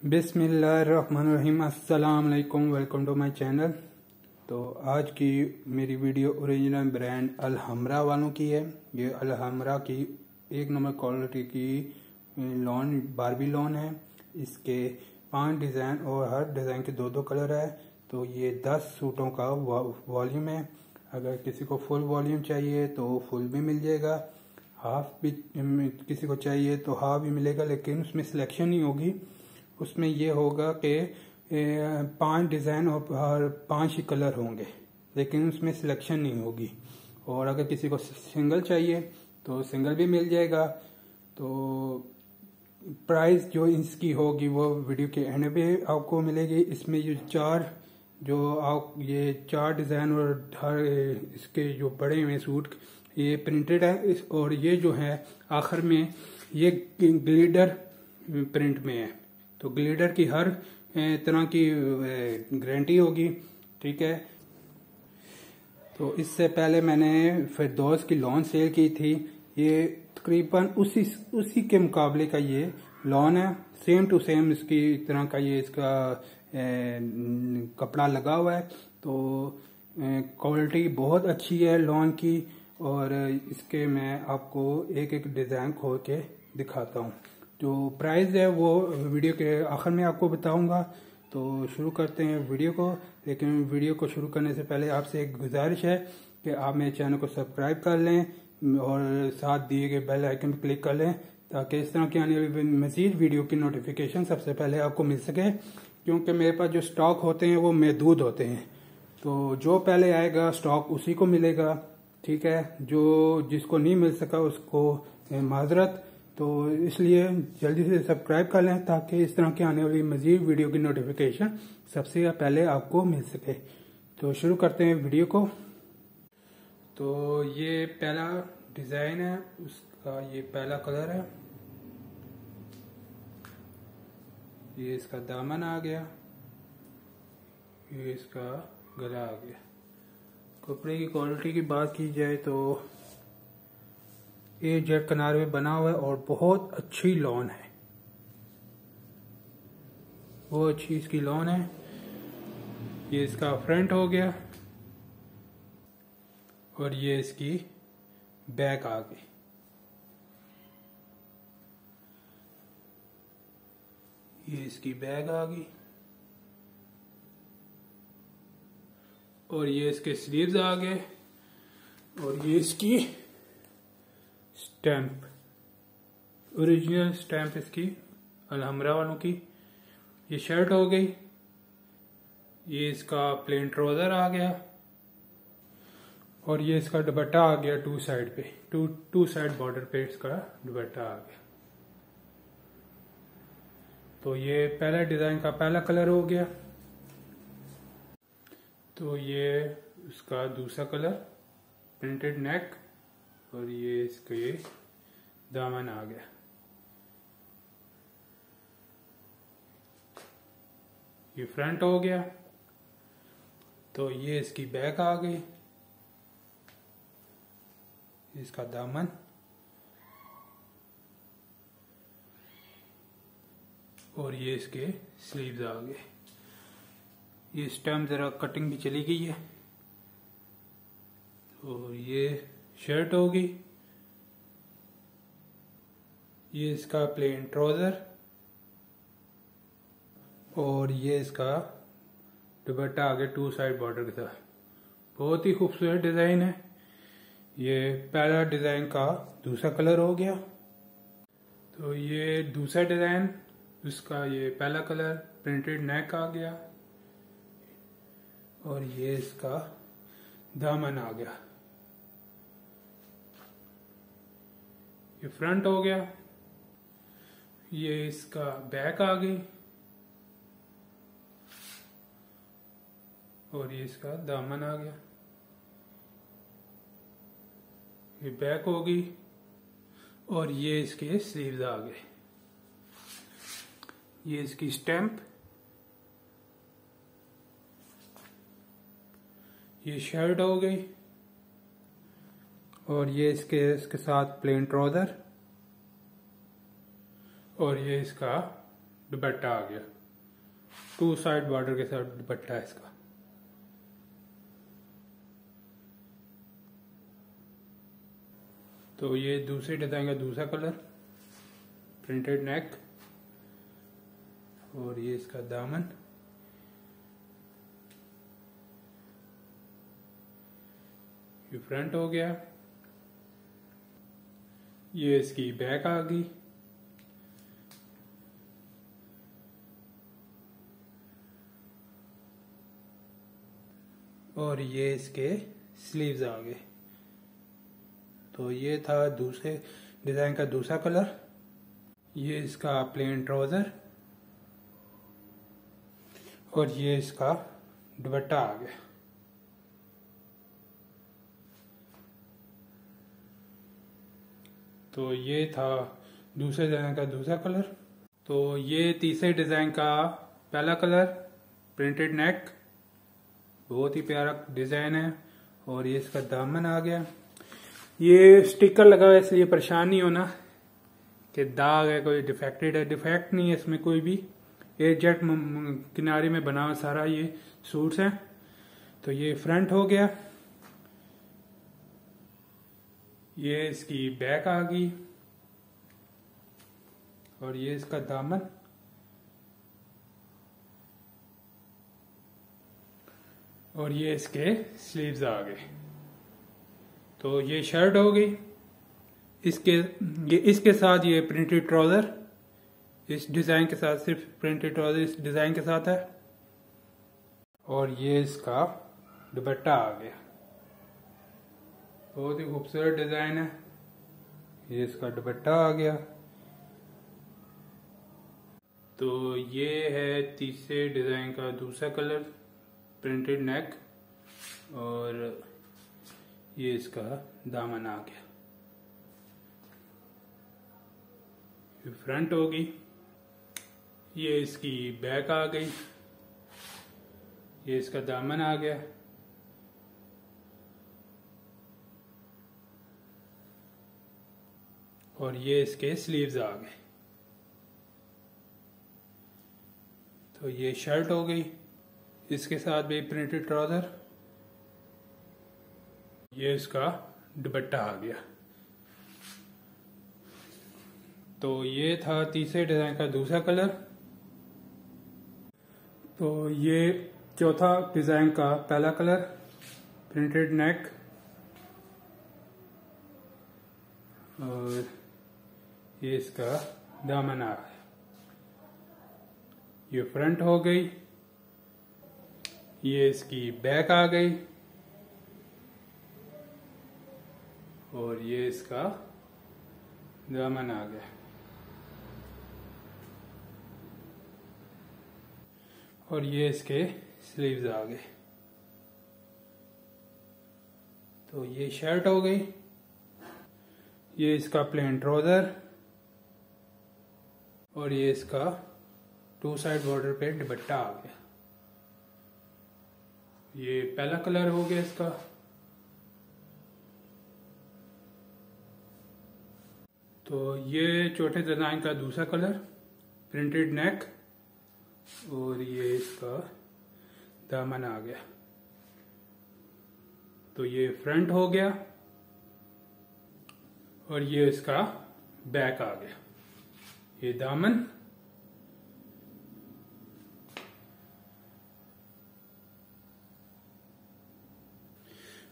बिस्मिल्लाहिर्रहमानिर्रहीम। अस्सलाम वालेकुम, वेलकम टू माय चैनल। तो आज की मेरी वीडियो ओरिजिनल ब्रांड अलहमरा वालों की है। ये अलहमरा की एक नंबर क्वालिटी की लॉन बारबी लॉन है। इसके 5 डिज़ाइन और हर डिज़ाइन के दो कलर है। तो ये 10 सूटों का वॉल्यूम है। अगर किसी को फुल वॉल्यूम चाहिए तो फुल भी मिल जाएगा, हाफ भी किसी को चाहिए तो हाफ भी मिलेगा, लेकिन उसमें सिलेक्शन नहीं होगी। उसमें ये होगा कि 5 डिज़ाइन और 5 ही कलर होंगे, लेकिन उसमें सिलेक्शन नहीं होगी। और अगर किसी को सिंगल चाहिए तो सिंगल भी मिल जाएगा। तो प्राइस जो इसकी होगी वो वीडियो के एंड पे आपको मिलेगी। इसमें ये 4 डिज़ाइन और हर इसके जो बड़े हुए सूट ये प्रिंटेड है। और ये जो है आखिर में ये ग्लिडर प्रिंट में है। तो ग्लिडर की हर तरह की गारंटी होगी, ठीक है। तो इससे पहले मैंने फिरदौस की लॉन सेल की थी। ये तकरीबन उसी के मुकाबले का ये लॉन है। सेम टू सेम इसकी तरह का ये इसका कपड़ा लगा हुआ है। तो क्वालिटी बहुत अच्छी है लॉन की। और इसके मैं आपको एक एक डिज़ाइन खोल के दिखाता हूँ। जो प्राइस है वो वीडियो के आखिर में आपको बताऊंगा। तो शुरू करते हैं वीडियो को। लेकिन वीडियो को शुरू करने से पहले आपसे एक गुजारिश है कि आप मेरे चैनल को सब्सक्राइब कर लें और साथ दिए गए बेल आइकन पर क्लिक कर लें, ताकि इस तरह की आने वाली मज़ीद वीडियो की नोटिफिकेशन सबसे पहले आपको मिल सके। क्योंकि मेरे पास जो स्टॉक होते हैं वो महदूद होते हैं। तो जो पहले आएगा स्टॉक उसी को मिलेगा, ठीक है। जिसको नहीं मिल सका उसको माजरत। तो इसलिए जल्दी से सब्सक्राइब कर लें, ताकि इस तरह की आने वाली मजीद वीडियो की नोटिफिकेशन सबसे पहले आपको मिल सके। तो शुरू करते हैं वीडियो को। तो ये पहला डिज़ाइन है, उसका ये पहला कलर है। ये इसका दामन आ गया, ये इसका गला आ गया। कपड़े की क्वालिटी की बात की जाए तो ये जेट किनारे में बना हुआ है और बहुत अच्छी लॉन है। बहुत अच्छी इसकी लॉन है। ये इसका फ्रंट हो गया और ये इसकी बैक आ गई। ये इसकी बैक आ गई और ये इसके स्लीव्स आ गए। और ये इसकी स्टैम्प, ओरिजिनल स्टैम्प इसकी अलहमरा वालों की। ये शर्ट हो गई। ये इसका प्लेन ट्राउजर आ गया और ये इसका दुपट्टा आ गया। टू साइड पे टू साइड बॉर्डर पे इसका दुपट्टा आ गया। तो ये पहला डिजाइन का पहला कलर हो गया। तो ये उसका दूसरा कलर प्रिंटेड नेक और ये इसका ये दामन आ गया। ये फ्रंट हो गया। तो ये इसकी बैक आ गई, इसका दामन। और ये इसके स्लीव्स आ गए। ये स्टैम्प जरा कटिंग भी चली गई है। और ये शर्ट होगी। ये इसका प्लेन ट्राउजर और ये इसका दुपट्टा आगे टू साइड बॉर्डर के साथ। बहुत ही खूबसूरत डिजाइन है। ये पहला डिजाइन का दूसरा कलर हो गया। तो ये दूसरा डिजाइन, उसका ये पहला कलर प्रिंटेड नेक आ गया और ये इसका दामन आ गया। ये फ्रंट हो गया। ये इसका बैक आ गई और ये इसका दामन आ गया। ये बैक हो गई और ये इसके स्लीव्स आ गए। ये इसकी स्टैम्प। ये शर्ट हो गई और ये इसके साथ प्लेन ट्राउजर और ये इसका दुपट्टा आ गया, 2 साइड बॉर्डर के साथ दुपट्टा है इसका। तो ये दूसरे डिजाइन का दूसरा कलर, प्रिंटेड नेक, और ये इसका दामन। ये फ्रंट हो गया, ये इसकी बैक आ गई, और ये इसके स्लीव्स आ गए। तो ये था दूसरे डिजाइन का दूसरा कलर। ये इसका प्लेन ट्राउजर, और ये इसका दुपट्टा आ गया। तो ये था दूसरे डिजाइन का दूसरा कलर। तो ये तीसरे डिजाइन का पहला कलर, प्रिंटेड नेक, बहुत ही प्यारा डिजाइन है, और ये इसका दामन आ गया। ये स्टिकर लगा है इसलिए परेशान नहीं होना कि दाग है, कोई डिफेक्टेड है, डिफेक्ट नहीं है इसमें कोई भी। ए जेट किनारे में बना हुआ सारा ये सूट्स हैं। तो ये फ्रंट हो गया, ये इसकी बैक आ गई, और ये इसका दामन, और ये इसके स्लीव्स आ गए। तो ये शर्ट हो गई। इसके साथ ये प्रिंटेड ट्राउजर, इस डिजाइन के साथ, सिर्फ प्रिंटेड ट्राउजर इस डिजाइन के साथ है, और ये इसका दुपट्टा आ गया। बहुत ही खूबसूरत डिजाइन है। ये इसका दुपट्टा आ गया। तो ये है तीसरे डिजाइन का दूसरा कलर, प्रिंटेड नेक, और ये इसका दामन आ गया। ये फ्रंट होगी, ये इसकी बैक आ गई, ये इसका दामन आ गया, और ये इसके स्लीव्स आ गए। तो ये शर्ट हो गई, इसके साथ भी प्रिंटेड ट्राउजर, ये इसका दुपट्टा आ गया। तो ये था तीसरे डिजाइन का दूसरा कलर। तो ये चौथा डिजाइन का पहला कलर, प्रिंटेड नेक, और ये इसका दामन आ गया। ये फ्रंट हो गई, ये इसकी बैक आ गई, और ये इसका दामन आ गया, और ये इसके स्लीव्स आ गए। तो ये शर्ट हो गई, ये इसका प्लेन ट्राउजर, और ये इसका 2 साइड बॉर्डर पे दुपट्टा आ गया। ये पहला कलर हो गया इसका। तो ये चौथे डिजाइन का दूसरा कलर, प्रिंटेड नेक, और ये इसका दामन आ गया। तो ये फ्रंट हो गया, और ये इसका बैक आ गया। ये दामन,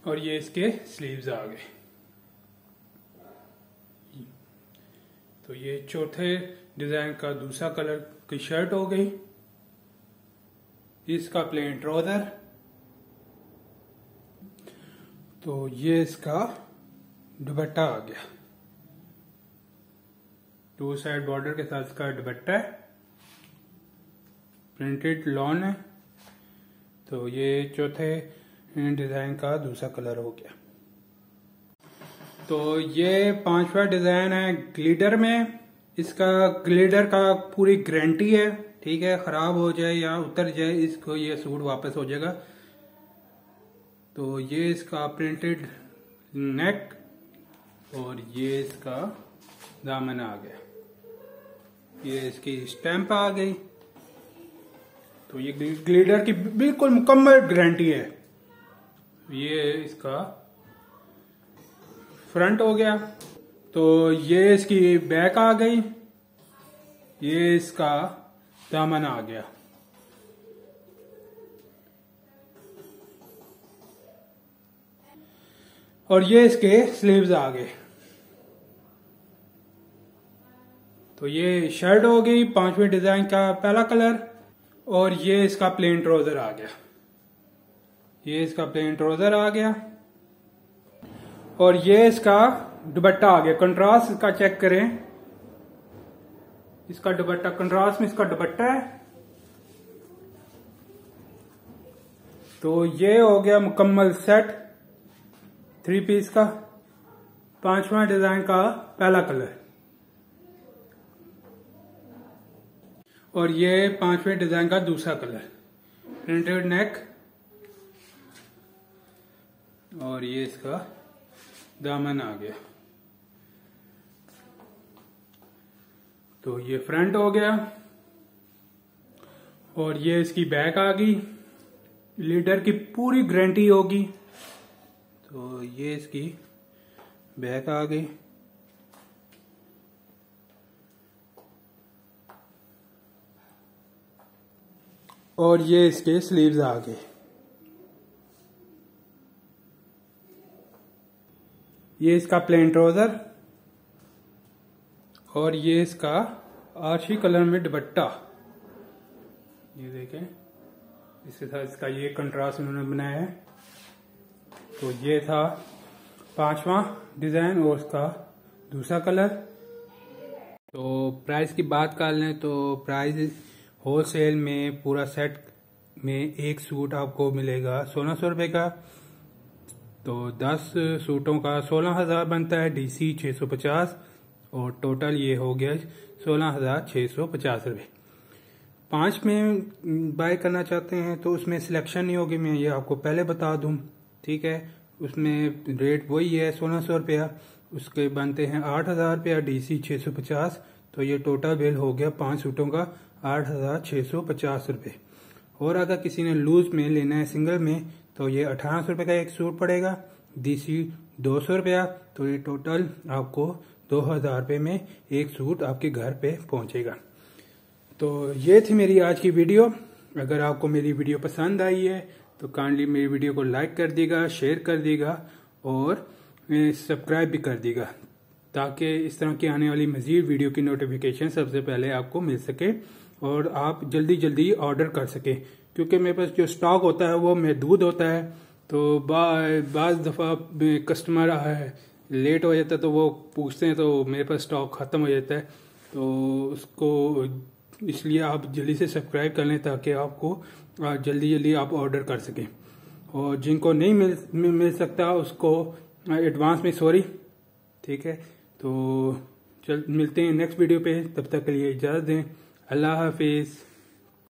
और ये इसके स्लीव्स आ गए। तो ये चौथे डिजाइन का दूसरा कलर की शर्ट हो गई, इसका प्लेन ट्राउजर, तो ये इसका दुपट्टा आ गया। 2 साइड बॉर्डर के साथ इसका दुपट्टा है, प्रिंटेड लॉन है। तो ये चौथे डिजाइन का दूसरा कलर हो गया। तो ये 5वां डिजाइन है ग्लिटर में। इसका ग्लिटर का पूरी गारंटी है, ठीक है, खराब हो जाए या उतर जाए इसको ये सूट वापस हो जाएगा। तो ये इसका प्रिंटेड नेक, और ये इसका दामन आ गया। ये इसकी स्टैंप आ गई। तो ये ग्लिडर की बिल्कुल मुकम्मल गारंटी है। ये इसका फ्रंट हो गया। तो ये इसकी बैक आ गई। ये इसका दामन आ गया। और ये इसके स्लीव्स आ गए। तो ये शर्ट हो गई 5वें डिजाइन का पहला कलर। और ये इसका प्लेन ट्राउजर आ गया। ये इसका प्लेन ट्राउजर आ गया। और ये इसका दुपट्टा आ गया। कंट्रास्ट का चेक करें। इसका दुपट्टा कंट्रास्ट में इसका दुपट्टा है। तो ये हो गया मुकम्मल सेट 3 पीस का 5वां डिजाइन का पहला कलर। और ये 5वें डिजाइन का दूसरा कलर प्रिंटेड नेक। और ये इसका दामन आ गया। तो ये फ्रंट हो गया। और ये इसकी बैक आ गई। लीडर की पूरी गारंटी होगी। तो ये इसकी बैक आ गई। और ये इसके स्लीव्स आ गए। ये इसका प्लेन ट्राउजर। और ये इसका आर्शी कलर में दुपट्टा। ये देखें, इसके साथ इसका ये कंट्रास्ट उन्होंने बनाया है। तो ये था 5वां डिजाइन और उसका दूसरा कलर। तो प्राइस की बात कर लें तो प्राइस होलसेल में पूरा सेट में एक सूट आपको मिलेगा 1600 रुपये का। तो 10 सूटों का 16,000 बनता है, DC 650 और टोटल ये हो गया 16,650 रुपये। 5 में बाय करना चाहते हैं तो उसमें सिलेक्शन नहीं होगी, मैं ये आपको पहले बता दूं, ठीक है। उसमें रेट वही है 1600 रुपया, उसके बनते हैं 8,000 रुपया, DC 650। तो ये टोटल बिल हो गया 5 सूटों का 8,650 रुपये। और अगर किसी ने लूज में लेना है सिंगल में तो ये 1800 रुपये का एक सूट पड़ेगा, DC 200 रुपया। तो ये टोटल आपको 2000 रुपये में एक सूट आपके घर पे पहुंचेगा। तो ये थी मेरी आज की वीडियो। अगर आपको मेरी वीडियो पसंद आई है तो काइंडली मेरी वीडियो को लाइक कर दीजिएगा, शेयर कर दीजिएगा और सब्सक्राइब भी कर दीजिएगा, ताकि इस तरह की आने वाली मजीद वीडियो की नोटिफिकेशन सबसे पहले आपको मिल सके और आप जल्दी जल्दी ऑर्डर कर सके। क्योंकि मेरे पास जो स्टॉक होता है वो महदूद होता है। तो बाज़ दफ़ा कस्टमर लेट हो जाता है तो वो पूछते हैं तो मेरे पास स्टॉक ख़त्म हो जाता है। तो उसको इसलिए आप जल्दी से सब्सक्राइब कर लें ताकि आपको जल्दी जल्दी आप ऑर्डर कर सकें। और जिनको नहीं मिल सकता उसको एडवांस में सॉरी, ठीक है। तो मिलते हैं नेक्स्ट वीडियो पे, तब तक के लिए इजाज़त दें। अल्लाह हाफिज़।